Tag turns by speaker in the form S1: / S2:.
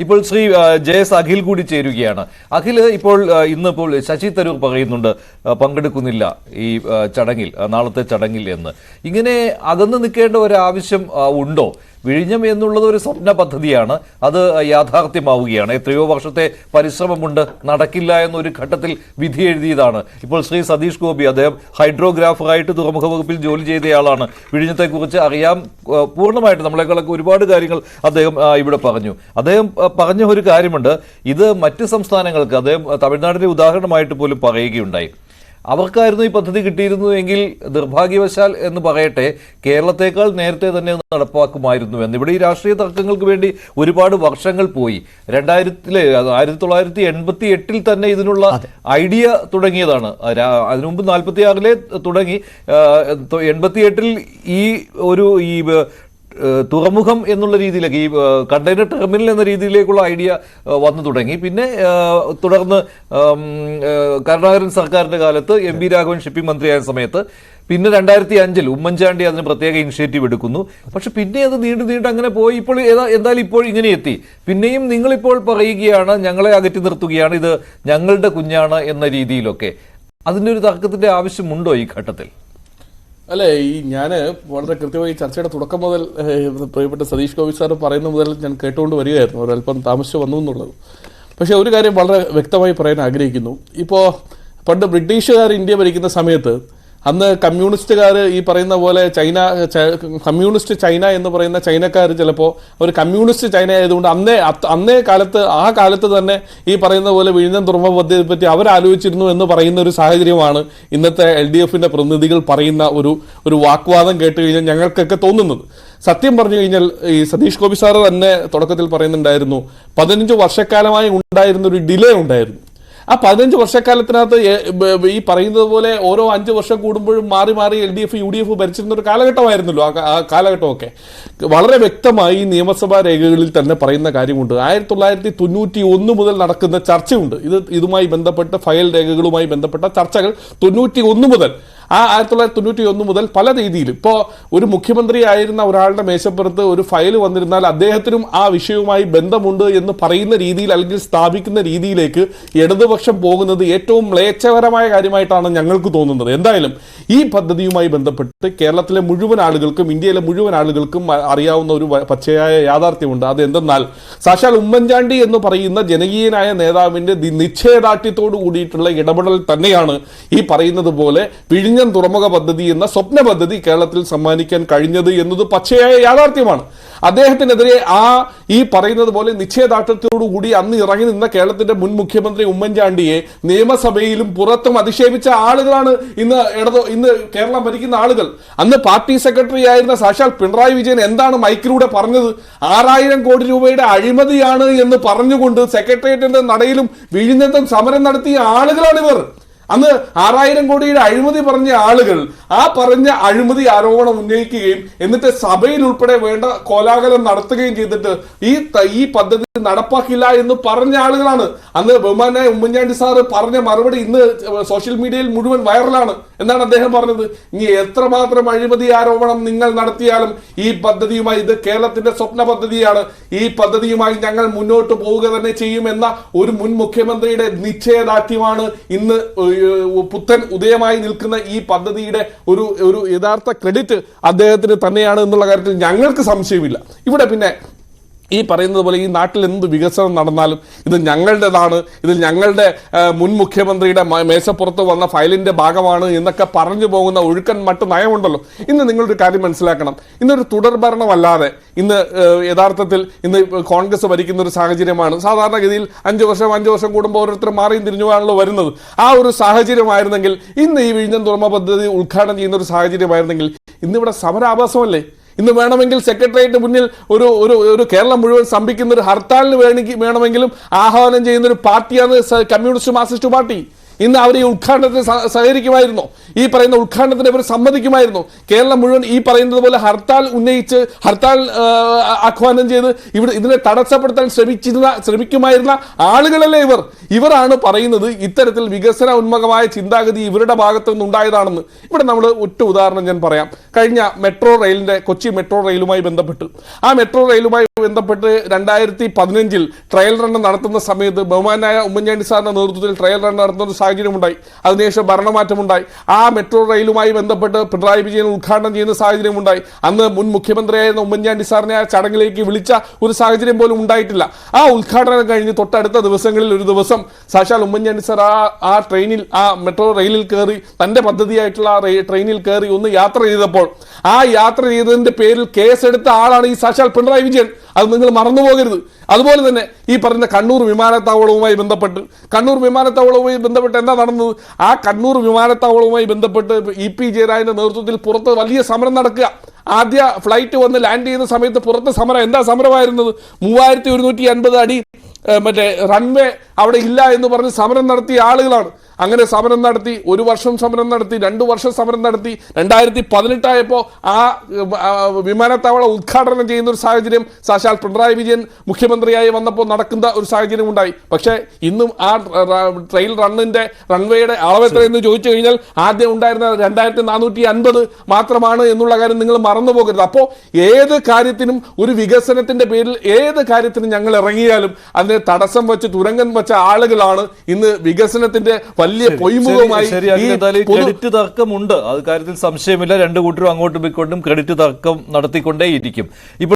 S1: ഇപ്പോൾ ശ്രീ ജയസ് അഖിൽ കൂടി ചേരുകയാണ്. അഖിൽ, ഇന്നിപ്പോൾ ശശി തരൂർ പറയുന്നുണ്ട് പങ്കെടുക്കുന്നില്ല ഈ ചടങ്ങിൽ, നാളത്തെ ചടങ്ങിൽ എന്ന്. ഇങ്ങനെ അകന്നു നിൽക്കേണ്ട ഒരു ആവശ്യം ഉണ്ടോ? വിഴിഞ്ഞം എന്നുള്ളത് ഒരു സ്വപ്ന പദ്ധതിയാണ്, അത് യാഥാർത്ഥ്യമാവുകയാണ്. എത്രയോ വർഷത്തെ പരിശ്രമമുണ്ട്, നടക്കില്ല എന്നൊരു ഘട്ടത്തിൽ വിധി എഴുതിയതാണ്. ഇപ്പോൾ ശ്രീ സതീഷ് ഗോപി, അദ്ദേഹം ഹൈഡ്രോഗ്രാഫറായിട്ട് തുറമുഖ വകുപ്പിൽ ജോലി ചെയ്തയാളാണ്. വിഴിഞ്ഞത്തെക്കുറിച്ച് അറിയാം പൂർണ്ണമായിട്ട്, നമ്മളെക്കാളൊക്കെ ഒരുപാട് കാര്യങ്ങൾ അദ്ദേഹം ഇവിടെ പറഞ്ഞു. അദ്ദേഹം പറഞ്ഞ ഒരു കാര്യമുണ്ട്, ഇത് മറ്റ് സംസ്ഥാനങ്ങൾക്ക്, അദ്ദേഹം തമിഴ്നാടിന്റെ ഉദാഹരണമായിട്ട് പോലും പറയുകയുണ്ടായി. അവർക്കായിരുന്നു ഈ പദ്ധതി കിട്ടിയിരുന്നു എങ്കിൽ നിർഭാഗ്യവശാൽ എന്ന് പറയട്ടെ, കേരളത്തെക്കാൾ നേരത്തെ തന്നെ നടപ്പാക്കുമായിരുന്നു എന്ന്. ഇവിടെ ഈ രാഷ്ട്രീയ തർക്കങ്ങൾക്ക് വേണ്ടി ഒരുപാട് വർഷങ്ങൾ പോയി. 1988 തന്നെ ഇതിനുള്ള ഐഡിയ തുടങ്ങിയതാണ്. അതിനു മുമ്പ് 46 തുടങ്ങി. 88 ഈ തുറമുഖം എന്നുള്ള രീതിയിലേക്ക്, ഈ കണ്ടെയ്നർ ടെർമിനൽ എന്ന രീതിയിലേക്കുള്ള ഐഡിയ വന്നു തുടങ്ങി. പിന്നെ തുടർന്ന് കരുണാകരൻ സർക്കാരിന്റെ കാലത്ത് MP രാഘവൻ ഷിപ്പിംഗ് മന്ത്രിയായ സമയത്ത്, പിന്നെ 2005 ഉമ്മൻചാണ്ടി അതിന് പ്രത്യേക ഇനിഷ്യേറ്റീവ് എടുക്കുന്നു. പക്ഷെ പിന്നെ അത് നീണ്ടു അങ്ങനെ പോയി. ഇപ്പോൾ എന്തായാലും ഇപ്പോൾ ഇങ്ങനെ എത്തി. പിന്നെയും നിങ്ങളിപ്പോൾ പറയുകയാണ് ഞങ്ങളെ അകറ്റി നിർത്തുകയാണ്, ഇത് ഞങ്ങളുടെ കുഞ്ഞാണ് എന്ന രീതിയിലൊക്കെ. അതിൻ്റെ ഒരു തർക്കത്തിന്റെ ആവശ്യമുണ്ടോ ഈ ഘട്ടത്തിൽ?
S2: അല്ലേ, ഞാൻ വളരെ കൃത്യമായി ചർച്ചയുടെ തുടക്കം മുതൽ പ്രിയപ്പെട്ട സതീഷ് ഗോപി സാർ പറയുന്ന മുതൽ ഞാൻ കേട്ടുകൊണ്ട് വരികയായിരുന്നു, ഒരല്പം താമസിച്ച് വന്നു എന്നുള്ളത്. പക്ഷേ ഒരു കാര്യം വളരെ വ്യക്തമായി പറയാൻ ആഗ്രഹിക്കുന്നു. ഇപ്പോൾ പണ്ട് ബ്രിട്ടീഷുകാർ ഇന്ത്യ ഭരിക്കുന്ന സമയത്ത് അന്ന് കമ്മ്യൂണിസ്റ്റുകാർ ഈ പറയുന്ന പോലെ കമ്മ്യൂണിസ്റ്റ് ചൈന എന്ന് പറയുന്ന ചൈനക്കാർ ചിലപ്പോൾ ഒരു കമ്മ്യൂണിസ്റ്റ് ചൈന ആയതുകൊണ്ട് അന്നേ കാലത്ത് തന്നെ ഈ പറയുന്ന പോലെ വിഴിഞ്ഞം തുറമുഖ പദ്ധതിയെ പറ്റി അവരാലോചിച്ചിരുന്നു എന്ന് പറയുന്ന ഒരു സാഹചര്യമാണ് ഇന്നത്തെ LDFന്റെ പ്രതിനിധികൾ പറയുന്ന ഒരു വാഗ്വാദം കേട്ട് കഴിഞ്ഞാൽ ഞങ്ങൾക്കൊക്കെ തോന്നുന്നത്. സത്യം പറഞ്ഞു കഴിഞ്ഞാൽ ഈ സതീഷ് ഗോപി സാറ് തന്നെ തുടക്കത്തിൽ പറയുന്നുണ്ടായിരുന്നു, 15 വർഷക്കാലമായി ഉണ്ടായിരുന്ന ഒരു ഡിലേ ഉണ്ടായിരുന്നു. ആ 15 വർഷക്കാലത്തിനകത്ത് ഈ പറയുന്നത് പോലെ ഓരോ 5 വർഷം കൂടുമ്പോഴും മാറി LDF UDF ഭരിച്ചിരുന്ന ഒരു കാലഘട്ടമായിരുന്നല്ലോ ആ കാലഘട്ടമൊക്കെ. വളരെ വ്യക്തമായി നിയമസഭാ രേഖകളിൽ തന്നെ പറയുന്ന കാര്യമുണ്ട്. 1991 മുതൽ നടക്കുന്ന ചർച്ചയുണ്ട്. ഇതുമായി ബന്ധപ്പെട്ട ഫയൽ രേഖകളുമായി ബന്ധപ്പെട്ട ചർച്ചകൾ 91 മുതൽ, ആ 1991 മുതൽ പല രീതിയിലും. ഇപ്പോൾ ഒരു മുഖ്യമന്ത്രി ആയിരുന്ന ഒരാളുടെ മേശപ്പുറത്ത് ഒരു ഫയൽ വന്നിരുന്നാൽ അദ്ദേഹത്തിനും ആ വിഷയവുമായി ബന്ധമുണ്ട് എന്ന് പറയുന്ന രീതിയിൽ, അല്ലെങ്കിൽ സ്ഥാപിക്കുന്ന രീതിയിലേക്ക് ഇടതുപക്ഷം പോകുന്നത് ഏറ്റവും മ്ലേച്ഛകരമായ കാര്യമായിട്ടാണ് ഞങ്ങൾക്ക് തോന്നുന്നത്. എന്തായാലും ഈ പദ്ധതിയുമായി ബന്ധപ്പെട്ട് കേരളത്തിലെ മുഴുവൻ ആളുകൾക്കും, ഇന്ത്യയിലെ മുഴുവൻ ആളുകൾക്കും അറിയാവുന്ന ഒരു പച്ചയായ യാഥാർത്ഥ്യമുണ്ട്. അതെന്തെന്നാൽ സാക്ഷാൽ ഉമ്മൻചാണ്ടി എന്ന് പറയുന്ന ജനകീയനായ നേതാവിന്റെ നിശ്ചയദാർഢ്യത്തോടു കൂടിയിട്ടുള്ള ഇടപെടൽ തന്നെയാണ് ഈ പറയുന്നത് പോലെ വിഴിഞ്ഞ തുറമുഖ പദ്ധതി എന്ന സ്വപ്ന പദ്ധതി കേരളത്തിൽ സമ്മാനിക്കാൻ കഴിഞ്ഞത് എന്നത് പച്ചയായ യാഥാർത്ഥ്യമാണ്. അദ്ദേഹത്തിനെതിരെ ഈ പറയുന്നത് പോലെ നിശ്ചയദാർഢ്യത്തോടുകൂടി അന്ന് ഇറങ്ങി നിന്ന കേരളത്തിന്റെ മുൻ മുഖ്യമന്ത്രി ഉമ്മൻചാണ്ടിയെ നിയമസഭയിലും പുറത്തും അധിക്ഷേപിച്ച ആളുകളാണ് ഇന്ന് കേരളം ഭരിക്കുന്ന ആളുകൾ. അന്ന് പാർട്ടി സെക്രട്ടറി ആയിരുന്ന സാക്ഷാൽ പിണറായി വിജയൻ എന്താണ് മൈക്കിലൂടെ പറഞ്ഞത്? 6000 കോടി രൂപയുടെ അഴിമതിയാണ് എന്ന് പറഞ്ഞുകൊണ്ട് സെക്രട്ടേറിയറ്റിന്റെ നടയിലും വിഴിഞ്ഞത്തും സമരം നടത്തിയ ആളുകളാണിവർ. അന്ന് 6000 കോടിയുടെ അഴിമതി പറഞ്ഞ ആളുകൾ ആ പറഞ്ഞ അഴിമതി ആരോപണം ഉന്നയിക്കുകയും എന്നിട്ട് സഭയിൽ ഉൾപ്പെടെ വേണ്ട കോലാഹലം നടത്തുകയും ചെയ്തിട്ട് ഈ പദ്ധതി നടപ്പാക്കില്ല എന്ന് പറഞ്ഞ ആളുകളാണ്. അന്ന് ബഹുമാനായ ഉമ്മൻചാണ്ടി സാറ് പറഞ്ഞ മറുപടി ഇന്ന് സോഷ്യൽ മീഡിയയിൽ മുഴുവൻ വൈറലാണ്. എന്താണ് അദ്ദേഹം പറഞ്ഞത്? ഇനി എത്രമാത്രം അഴിമതി ആരോപണം നിങ്ങൾ നടത്തിയാലും ഈ പദ്ധതിയുമായി, ഇത് കേരളത്തിന്റെ സ്വപ്ന പദ്ധതിയാണ്, ഈ പദ്ധതിയുമായി ഞങ്ങൾ മുന്നോട്ട് പോവുക തന്നെ ചെയ്യുമെന്ന ഒരു മുൻ മുഖ്യമന്ത്രിയുടെ നിശ്ചയദാർഢ്യമാണ് ഇന്ന് പുത്തൻ ഉദയമായി നിൽക്കുന്ന ഈ പദ്ധതിയുടെ ഒരു യഥാർത്ഥ ക്രെഡിറ്റ് അദ്ദേഹത്തിന് തന്നെയാണ് എന്നുള്ള കാര്യത്തിൽ ഞങ്ങൾക്ക് സംശയമില്ല. ഇവിടെ പിന്നെ ഈ പറയുന്നത് പോലെ ഈ നാട്ടിൽ എന്ത് വികസനം നടന്നാലും ഇത് ഞങ്ങളുടേതാണ്, ഇത് ഞങ്ങളുടെ മുൻ മുഖ്യമന്ത്രിയുടെ മേശപ്പുറത്ത് വന്ന ഫയലിന്റെ ഭാഗമാണ് എന്നൊക്കെ പറഞ്ഞു പോകുന്ന ഒഴുക്കൻ മറ്റ് നയമുണ്ടല്ലോ. ഇന്ന് നിങ്ങളൊരു കാര്യം മനസ്സിലാക്കണം, ഇന്നൊരു തുടർഭരണമല്ലാതെ ഇന്ന് യഥാർത്ഥത്തിൽ ഇന്ന് കോൺഗ്രസ് ഭരിക്കുന്ന ഒരു സാഹചര്യമാണ്. സാധാരണഗതിയിൽ 5 വർഷം കൂടുമ്പോൾ ഓരോരുത്തർ മാറിയും തിരിഞ്ഞുവാണല്ലോ വരുന്നത്. ആ ഒരു സാഹചര്യമായിരുന്നെങ്കിൽ, ഇന്ന് ഈ വിഴിഞ്ഞം തുറമുഖ പദ്ധതി ഉദ്ഘാടനം ചെയ്യുന്ന ഒരു സാഹചര്യമായിരുന്നെങ്കിൽ ഇന്നിവിടെ സമരാഭാസമല്ലേ? ഇന്ന് വേണമെങ്കിൽ സെക്രട്ടേറിയറ്റ് മുന്നിൽ ഒരു കേരളം മുഴുവൻ സ്തംഭിക്കുന്ന ഒരു ഹർത്താലിന് വേണമെങ്കിലും ആഹ്വാനം ചെയ്യുന്ന ഒരു പാർട്ടിയാണ് കമ്മ്യൂണിസ്റ്റ് മാർക്സിസ്റ്റ് പാർട്ടി. ഇന്ന് അവർ ഈ ഉദ്ഘാടനത്തിന് സഹകരിക്കുമായിരുന്നു, ഈ പറയുന്ന ഉദ്ഘാടനത്തിന് അവർ സമ്മതിക്കുമായിരുന്നു. കേരളം മുഴുവൻ ഈ പറയുന്നത് പോലെ ഹർത്താൽ ഉന്നയിച്ച്, ഹർത്താൽ ആഹ്വാനം ചെയ്ത് ഇതിനെ തടസ്സപ്പെടുത്താൻ ശ്രമിക്കുമായിരുന്ന ആളുകളല്ലേ ഇവരാണ് പറയുന്നത് ഇത്തരത്തിൽ വികസന ഉന്മുഖമായ ചിന്താഗതി ഇവരുടെ ഭാഗത്തു നിന്നുണ്ടായതാണെന്ന്. ഇവിടെ നമ്മൾ ഒറ്റ ഉദാഹരണം ഞാൻ പറയാം. കഴിഞ്ഞ കൊച്ചി മെട്രോ റെയിലുമായി ബന്ധപ്പെട്ട്, ആ മെട്രോ റെയിലുമായി ബന്ധപ്പെട്ട് 2015 ട്രയൽ റൺ നടത്തുന്ന സമയത്ത് ബഹുമാനായ ഉമ്മൻചാണ്ടി സാറിന്റെ നേതൃത്വത്തിൽ ട്രയൽ റൺ നടത്തുന്ന ഒരു സാഹചര്യമുണ്ടായി. അതിനുശേഷം ഭരണമാറ്റമുണ്ടായി. ആ മെട്രോ റെയിലുമായി ബന്ധപ്പെട്ട് പിണറായി വിജയൻ ഉദ്ഘാടനം ചെയ്യുന്ന സാഹചര്യമുണ്ടായി. അന്ന് മുൻ മുഖ്യമന്ത്രിയായിരുന്ന ഉമ്മൻചാണ്ടി സാറിനെ ആ ചടങ്ങിലേക്ക് വിളിച്ച ഒരു സാഹചര്യം പോലും ഉണ്ടായിട്ടില്ല. ആ ഉദ്ഘാടനം കഴിഞ്ഞ് തൊട്ടടുത്ത ദിവസങ്ങളിൽ ഒരു ദിവസം സാക്ഷാൽ ഉമ്മൻചാണ്ടി സാർ ആ ട്രെയിനിൽ, ആ മെട്രോ റെയിലിൽ കയറി, തന്റെ പദ്ധതിയായിട്ടുള്ള ആ ട്രെയിനിൽ കയറി ഒന്ന് യാത്ര ചെയ്തപ്പോൾ ആ യാത്ര ചെയ്തതിന്റെ പേരിൽ കേസെടുത്ത ആളാണ് ഈ സാക്ഷാൽ പിണറായി വിജയൻ. അത് നിങ്ങൾ മറന്നുപോകരുത്. അതുപോലെ തന്നെ ഈ പറഞ്ഞ കണ്ണൂർ വിമാനത്താവളവുമായി ബന്ധപ്പെട്ട് എന്താ നടന്നത്? ആ കണ്ണൂർ വിമാനത്താവളവുമായി ബന്ധപ്പെട്ട് EP ജയരാജന്റെ നേതൃത്വത്തിൽ പുറത്ത് വലിയ സമരം നടക്കുക. ആദ്യ ഫ്ലൈറ്റ് വന്ന് ലാൻഡ് ചെയ്യുന്ന സമയത്ത് പുറത്ത് സമരം, എന്താ സമരമായിരുന്നത്? 3150 അടി മറ്റേ റൺവേ അവിടെ ഇല്ല എന്ന് പറഞ്ഞ് സമരം നടത്തിയ ആളുകളാണ്. അങ്ങനെ സമരം നടത്തി, 1 വർഷം സമരം നടത്തി, 2 വർഷം സമരം നടത്തി. 2018 ആയപ്പോൾ ആ വിമാനത്താവളം ഉദ്ഘാടനം ചെയ്യുന്ന ഒരു സാഹചര്യം സാക്ഷാൽ പിണറായി വിജയൻ മുഖ്യമന്ത്രിയായി വന്നപ്പോൾ നടക്കുന്ന ഒരു സാഹചര്യം ഉണ്ടായി. പക്ഷേ ഇന്നും ആ ട്രെയിൽ റൺവേയുടെ അളവ് എത്രയെന്ന് ചോദിച്ചു കഴിഞ്ഞാൽ ആദ്യം ഉണ്ടായിരുന്ന 2450 മാത്രമാണ് എന്നുള്ള കാര്യം നിങ്ങൾ മറന്നു പോകരുത്. അപ്പോൾ ഏത് കാര്യത്തിനും, ഒരു വികസനത്തിന്റെ പേരിൽ ഏത് കാര്യത്തിനും ഞങ്ങൾ ഇറങ്ങിയാലും അതിനെ തടസ്സം വെച്ച് തുരങ്കം വെച്ച ആളുകളാണ് ഇന്ന് വികസനത്തിന്റെ വലിയ പൊയ്മുഖമായി.
S1: ക്രെഡിറ്റ് തർക്കമുണ്ട്, അത് കാര്യത്തിൽ സംശയമില്ല. രണ്ടു കൂട്ടരും അങ്ങോട്ടും ഇങ്ങോട്ടും ക്രെഡിറ്റ് തർക്കം നടത്തിക്കൊണ്ടേയിരിക്കും. ഇപ്പോൾ